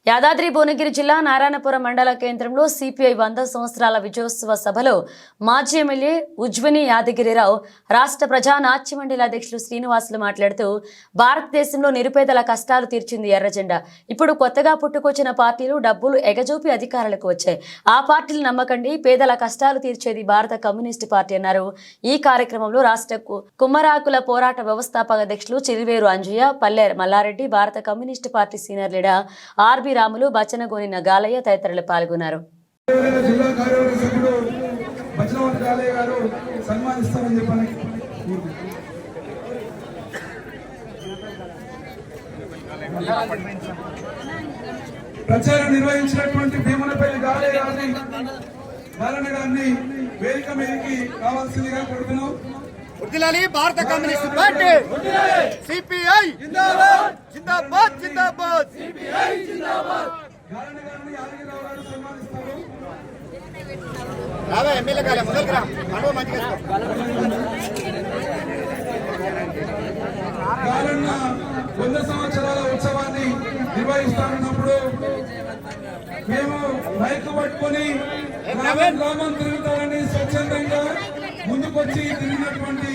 యాదాద్రి భువనగిరి జిల్లా నారాయణపురం మండల కేంద్రంలో సిపిఐ 100 సంవత్సరాల విజయోత్సవ సభలో మాజీ ఎమ్మెల్యే ఉజ్వని యాదగిరిరావు, రాష్ట్ర ప్రజా నాట్య మండలి అధ్యక్షులు శ్రీనివాసులు మాట్లాడుతూ, భారతదేశంలో నిరుపేదల కష్టాలు తీర్చింది ఎర్రజెండా. ఇప్పుడు కొత్తగా పుట్టుకొచ్చిన పార్టీలు డబ్బులు ఎగజూపి అధికారులకు వచ్చాయి. ఆ పార్టీలు నమ్మకండి, పేదల కష్టాలు తీర్చేది భారత కమ్యూనిస్టు పార్టీ అన్నారు. ఈ కార్యక్రమంలో రాష్ట్ర కుమ్మరాకుల పోరాట వ్యవస్థాపక అధ్యక్షులు చిరివేరు అంజయ్య, పల్లె మల్లారెడ్డి, భారత communist party senior leader RB Ramulu, Bachchanagoni Nagalaiah తదితరులు పాల్గొన్నారు. ప్రచారం నిర్వహించినటువంటి భీమనపల్లి గాలయ్య గారిని వేదిక మీదకి కావాల్సిందిగా కోరుతున్నాం. భారత కమ్యూనిస్ట్ పార్టీ సిపిఐ జిందాబాద్ జిందాబాద్ జిందాబాద్ సిపిఐ జిందాబాద్. గాలిని యాదగిరిరావు గారు సన్మానిస్తారు. రావే ఎమ్మెల్యే గాలే మొదలుకి రా మనో మంచిగా గాలన్న 100 సంవత్సరాల ఉత్సవాన్ని నిర్వహిస్తానన్నప్పుడు మేము మైక్ పట్టుకొని గ్రామం తిరుగుతారని స్వచ్ఛందంగా ముందుకొచ్చి తిరిగినటువంటి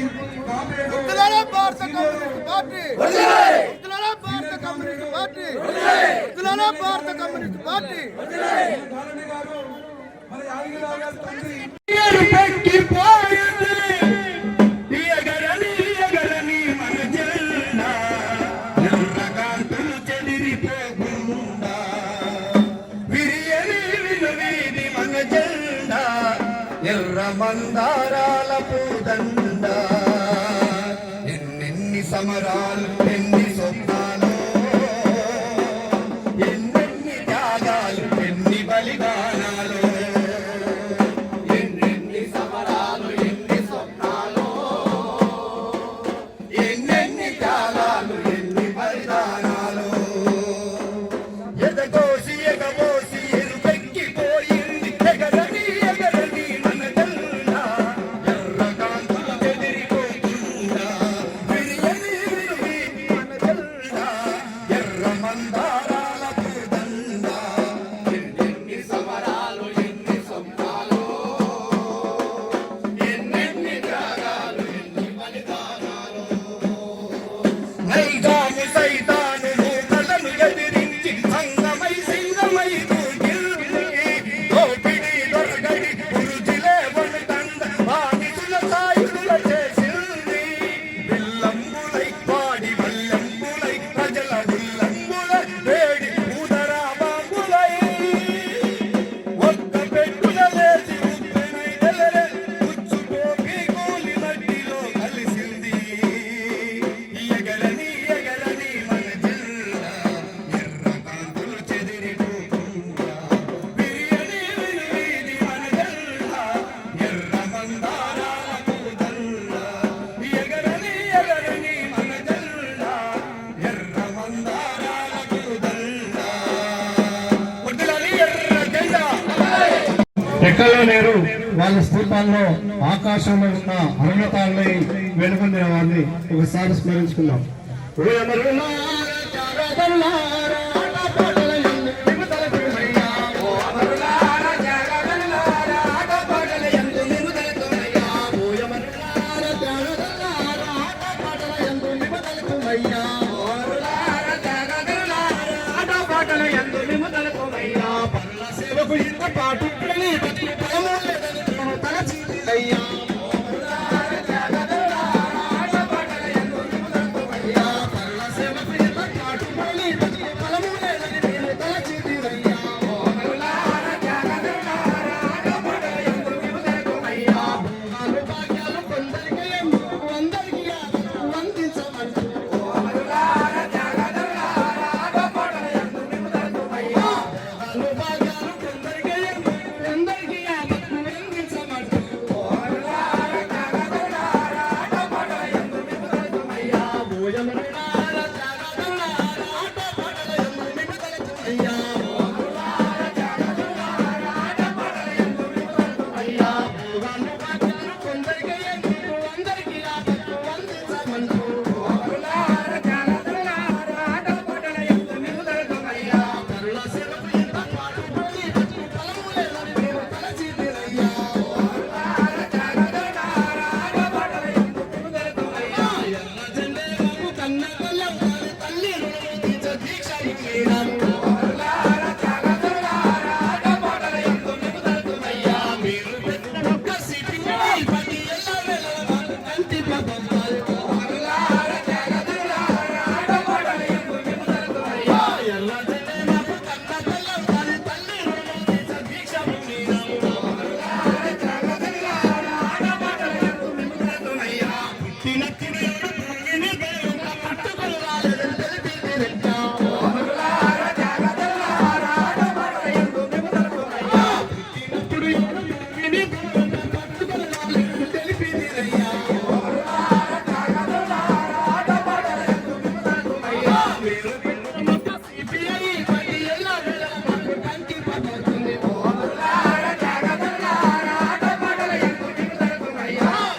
మందారాల పూదండ, ఎన్నెన్ని సమరాలు, ఎన్ని స్వప్నాలు, ఎన్నెన్ని త్యాగాలు, ఎన్ని బలిదానాలు, ఎన్నెన్ని సమరాలు, ఎన్ని స్వప్నాలు, ఎన్నెన్ని త్యాగాలు, ఎన్ని బలిదానాలు. ఎదగోసి ఎగబోసి ఎరుపెక్కిపోయింది ఎగరని ఎగరని మన జెండా, ఎర్రకాంతులు చెదిరిపోకుండా విరియని విరిగి మన జెండా, ఎర్ర మందారాల పూదండ, ఎన్నెన్ని సమరాలు, ఎన్ని స్వప్నాలు, ఎన్నెన్ని త్యాగాలు, ఎన్ని బలిదానాలు. నైజాము సైతాను మూకలను ఎదిరించి సంగమై సింగమై దూకిల్లి, దోపిడి దొరగడి పురుజిలే వణుకంద బానిసుల సాయుధుల చేసింది. విల్లంబులై వాడి వల్లంబులై ప్రజల విల్లంబులై వేడి ఊదరా బాంబులై, ఒక్క పెట్టుల లేచి ఉప్పెనై నెలరే ఉచ్చుకోపి కూలి మట్టిలో కలిసింది. ఎగరని ఎగరని మన జిల్లా, ఎర్రకాంతులు చెదిరిపోకుండా విరియని విరిగి మన జిల్లా, ఎర్ర మందారాల పూదండ, ఎగరని ఎగరని మన జిల్లా, ఎర్ర మందారాల పూదండ. వడ్డిలాలి ఎర్ర జెండా. ఎక్కడో లేరు వాళ్ళ స్థూపాల్లో ఆకాశంలో ఉన్న అరుణతాన్ని వెలుగొందిన వారిని ఒకసారి స్మరించుకుందాం. సేవకు ఇంత పాటు తలచి మీరు పెట్టిన ఒక్క సిపిఐ పది ఎల్ల వేళ కంటి పదమ్మాలు ఎల్ల జనేమపు కన్న పిల్లం తల్లి తల్లి రుణము దీక్ష పుట్టినప్పుడు ఎవడు పొంగిని దేవుళ్ళ పట్టుకుని రాలేదని తెలిపింది రెడ్డా. పుట్టినప్పుడు ఎవడు పొంగిని దేవుళ్ళ పట్టుకుని రాలేదని తెలిపింది రెడ్డా. మీరు పెట్టిన ఒక్క సిపిఐ పది ఎల్ల వేళ మాకు కంటి పడుతుంది.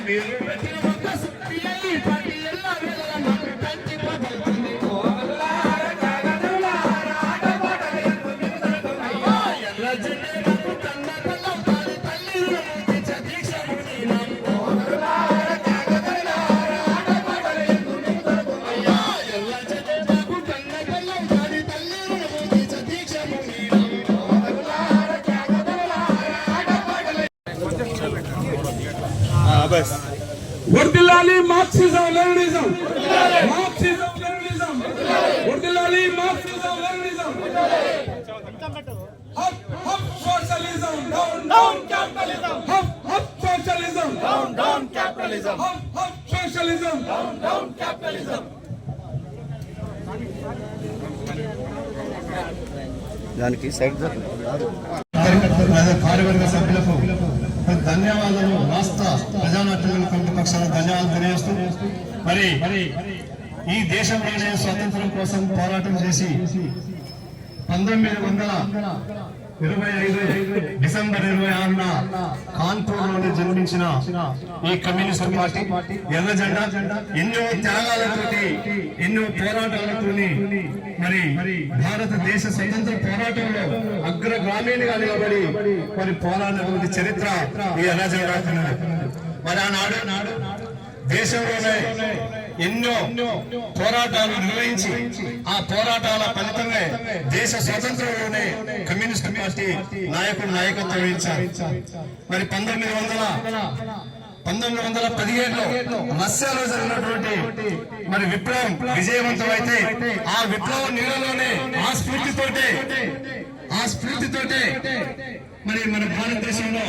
మీరు పెట్టిన ఒక్క సిపిఐ పది ఎల్ల వేళ మాకు కంటి పడుతుంది. ఎల్ల జనేమపు కన్న పిల్లం తల్లి తల్లి రుణము దీక్ష మునినాము. ఎల్ల జనేమపు కన్న పిల్లం తల్లి తల్లి రుణము దీక్ష మునినాము. వర్ధిల్లాలి మార్క్సిజం లెనినిజం, మార్క్సిజం లెనినిజం, వర్ధిల్లాలి Marxism Leninism. Hop hop socialism, down down capitalism. Hop hop socialism, down down capitalism. Hop hop socialism, down down capitalism. కార్యవర్గ సభ్యులకు ధన్యవాదాలు. రాష్ట్ర ప్రజానాట్య కమిటీ పక్షాన ధన్యవాదాలు తెలియజేస్తూ మరి ఈ దేశంలోనే స్వాతంత్రం కోసం పోరాటం చేసి 1925 డిసెంబర్ 26న కాన్పూర్ లోనే జన్మించిన ఈ కమ్యూనిస్ట్ పార్టీ ఎర్ర జెండా ఎన్నో త్యాగాలతోటి ఎన్నో పోరాటాలతోని మరి భారతదేశ స్వతంత్ర పోరాటంలో అగ్రగామినిగా నిలబడి మరి పోరాడినటువంటి చరిత్ర ఈ ఎర్ర జెండా. మరి ఆనాడు దేశంలోనే ఎన్నో పోరాటాలు నిర్వహించి ఆ పోరాటాల ఫలితంగా దేశ స్వాతంత్రంలోనే కమ్యూనిస్ట్ పార్టీ నాయకుడు నాయకత్వం వహించారు. మరి 1917లో రష్యాలో జరిగినటువంటి మరి విప్లవం విజయవంతమైతే ఆ విప్లవ నీడలోనే ఆ స్ఫూర్తితోటే మరి మన భారతదేశంలో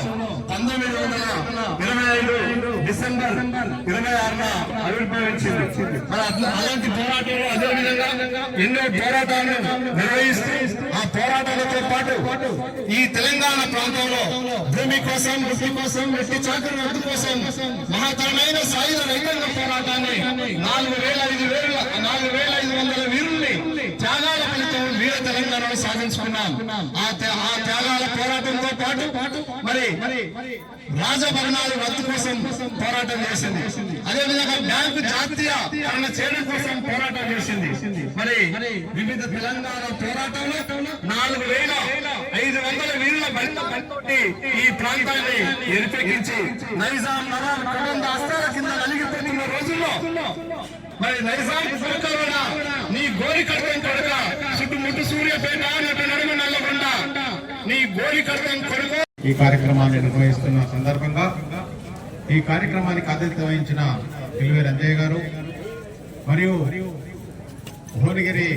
1925 డిసెంబర్ 26న ఆవిర్భవించింది. మరి అలాంటి పోరాటాలు అదే విధంగా ఎన్నో పోరాటాలను నిర్వహిస్తూ ఆ పోరాటాలతో పాటు ఈ తెలంగాణ ప్రాంతంలో భూమి కోసం, వృత్తి కోసం, వ్యక్తి చాకరి రద్దు కోసం మహత్తరమైన సాయుధ రైతాంగ పోరాటాన్ని 4,500 వీరుల్ని త్యాగాల ఫలితం వీర తెలంగాణను సాధించుకున్నాం. ఆ త్యాగాల పోరాటంతో పాటు మరి రాజభరణాల రద్దు కోసం పోరాటం చేసింది. అదేవిధంగా బ్యాంకు జాతీయకరణ చేయడం కోసం పోరాటం చేసింది. మరి వివిధ తెలంగాణ పోరాటంలో 4,500 వీరుల బండి ఈ ప్రాంతాన్ని ఎరిపెక్కించి నైజాం నవాబ్ కబంద అస్తాల కింద నలిగిపోతున్న రోజుల్లో మరి నైజాం కొడుక నీ గోరి కడతం కొడుక చుట్టుముట్టు సూర్యపేట నటు నడుమ నల్లగొండ నీ గోరి కడతం కొడుకు. ఈ కార్యక్రమాన్ని నిర్వహిస్తున్న సందర్భంగా ఈ కార్యక్రమానికి ఆతిథ్యం వహించిన కిల్వేర్ అంజయ్య గారు మరియు భువనగిరి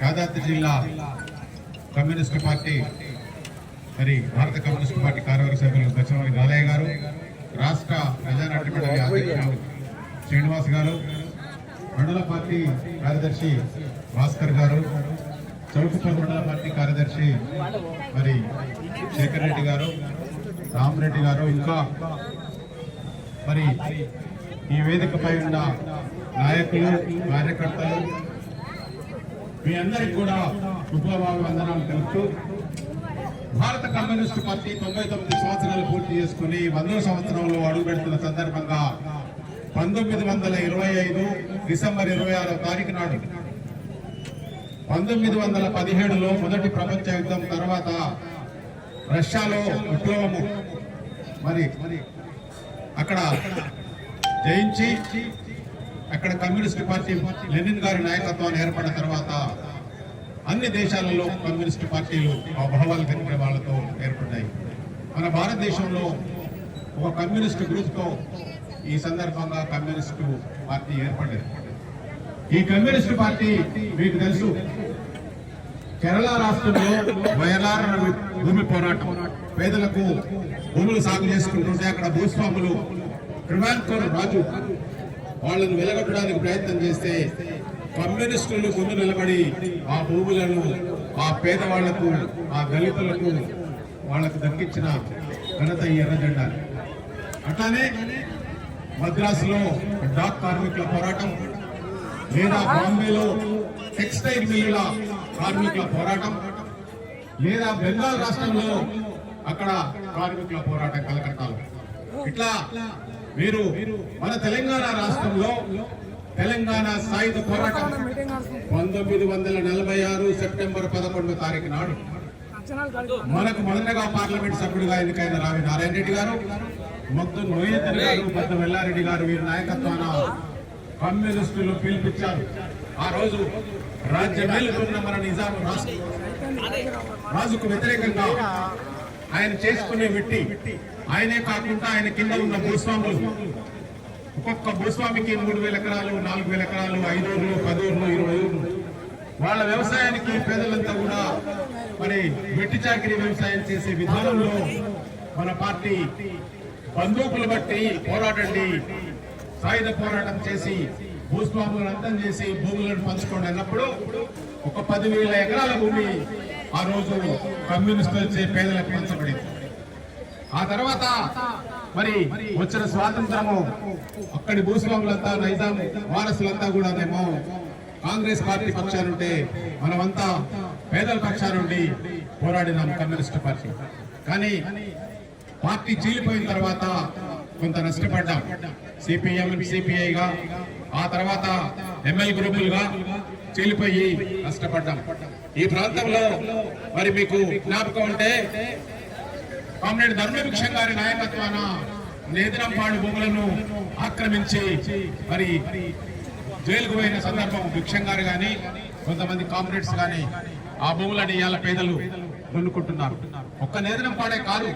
యాదాద్రి జిల్లా కమ్యూనిస్ట్ పార్టీ మరి భారత కమ్యూనిస్ట్ పార్టీ కార్యవర్గ సభ్యులు దక్షిణమణి గాలయ్య గారు, రాష్ట్ర ప్రజానాట్య మండలి అధ్యక్షులు శ్రీనివాస్ గారు, మండల పార్టీ కార్యదర్శి భాస్కర్ గారు, చౌటుపల్లి మండల పార్టీ కార్యదర్శి మరి శేఖర్ రెడ్డి గారు, రామరెడ్డి గారు, ఇంకా మరి ఈ వేదికపై ఉన్న నాయకులు, కార్యకర్తలు మీ అందరికి కూడా శుభాభివందనాలు తెలుపుతూ భారత కమ్యూనిస్టు పార్టీ 99 సంవత్సరాలు పూర్తి చేసుకుని 100వ సంవత్సరంలో అడుగు పెడుతున్న సందర్భంగా 1925 డిసెంబర్ 26వ తారీఖు నాడు 1917లో మొదటి ప్రపంచ యుద్ధం తర్వాత రష్యాలో విప్లవము మరి అక్కడ జయించి అక్కడ కమ్యూనిస్ట్ పార్టీ లెనిన్ గారి నాయకత్వాన్ని ఏర్పడిన తర్వాత అన్ని దేశాలలో కమ్యూనిస్ట్ పార్టీలు ఆ భావాలు కలిగిన వాళ్ళతో ఏర్పడ్డాయి. మన భారతదేశంలో ఒక కమ్యూనిస్ట్ గ్రూప్తో ఈ సందర్భంగా కమ్యూనిస్టు పార్టీ ఏర్పడింది. ఈ కమ్యూనిస్టు పార్టీ మీకు తెలుసు, కేరళ రాష్ట్రంలో వయలార్ భూమి పోరాటం, పేదలకు భూములు సాగు చేసుకుంటుంటే అక్కడ భూస్వాములు ట్రివాంకోర్ రాజు వాళ్ళను వెలగొట్టడానికి ప్రయత్నం చేస్తే కమ్యూనిస్టులు ముందు నిలబడి ఆ భూములను ఆ పేదవాళ్లకు, ఆ దళితులకు వాళ్లకు దక్కించిన ఘనత ఈ ఎర్ర జెండా. అట్లానే మద్రాసులో డాక్ కార్మికుల పోరాటం, లేదా బాంబేలో టెక్స్టైల్ మిల్లుల కార్మికుల పోరాటం, లేదా బెంగాల్ రాష్ట్రంలో అక్కడ కార్మికుల పోరాటం కలకత్తాలో. ఇట్లా మీరు మన తెలంగాణ రాష్ట్రంలో తెలంగాణ సాయుధ పోరాటం 1946 సెప్టెంబర్ 11వ తారీఖు నాడు మనకు మొదటగా పార్లమెంట్ సభ్యుడిగా ఎన్నికైన రావి నారాయణ రెడ్డి గారు, మొత్తం నోయేతన్ గారు, పెద్ద వెల్లారెడ్డి గారు వీరి నాయకత్వాన కమ్యూనిస్టులు పిలిపించారు. ఆ రోజు రాజ్యమేలుతున్న మన నిజాం రాజుకు వ్యతిరేకంగా ఆయన చేసుకునే వెట్టి, ఆయనే కాకుండా ఆయన కింద ఉన్న భూస్వాములు, ఒక్కొక్క భూస్వామికి 3,000 ఎకరాలు, 4,000 ఎకరాలు, 5 ఊర్లు, 10 ఊర్లు, 20 ఊర్లు, వాళ్ళ వ్యవసాయానికి పేదలంతా కూడా మరి వెట్టి చాకిరీ వ్యవసాయం చేసే విధానంలో మన పార్టీ బందూకులు బట్టి పోరాటండి, సాయుధ పోరాటం చేసి భూస్వాములను అంతం చేసి భూములను పంచుకోండి అన్నప్పుడు ఒక 10,000 ఎకరాల భూమి ఆ రోజు కమ్యూనిస్టులచే పేదలకు పంచబడింది. ఆ తర్వాత మరి వచ్చిన స్వాతంత్రము అక్కడి భూస్వాములంతా, నైజాం వారసులంతా కూడానేమో కాంగ్రెస్ పార్టీ పక్షానుంటే మనమంతా పేదల పక్షానుండి పోరాడినాం కమ్యూనిస్ట్ పార్టీ. కానీ పార్టీ చీలిపోయిన తర్వాత కొంత నష్టపడ్డాం. సిపిఎం, సిపిఐగా, ఆ తర్వాత ఎంఎల్ గ్రూపులుగా చీలిపోయి నష్టపడ్డాం. ఈ ప్రాంతంలో మరి మీకు జ్ఞాపకం ఉంటే కామ్రేడ్ ధర్మభిక్షం గారి నాయకత్వాన నేదిరంపాడు భూములను ఆక్రమించి మరి జైలుకు పోయిన సందర్భం భిక్షం గారు కానీ కొంతమంది కామ్రేడ్స్ కానీ ఆ భూములని ఇవాళ పేదలు దున్నుకుంటున్నారు. ఒక్క నేదిరంపాడే కాదు,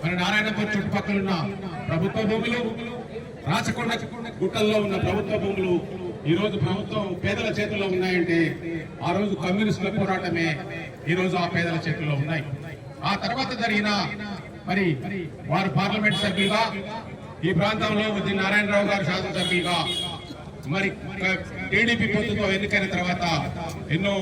మరి నారాయణపూర్ చుట్టుపక్కల ప్రభుత్వ భూములు, రాచకొండ గుట్టల్లో ఉన్న ప్రభుత్వ భూములు ఈ రోజు ప్రభుత్వం పేదల చేతుల్లో ఉన్నాయంటే ఆ రోజు కమ్యూనిస్టుల పోరాటమే ఈ రోజు ఆ పేదల చేతుల్లో ఉన్నాయి. ఆ తర్వాత జరిగిన మరి వారు పార్లమెంట్ సభ్యులుగా, ఈ ప్రాంతంలో ఉది నారాయణరావు గారు శాసనసభ్యులుగా, మరి టీడీపీ పొత్తుతో ఎన్నికైన తర్వాత ఎన్నో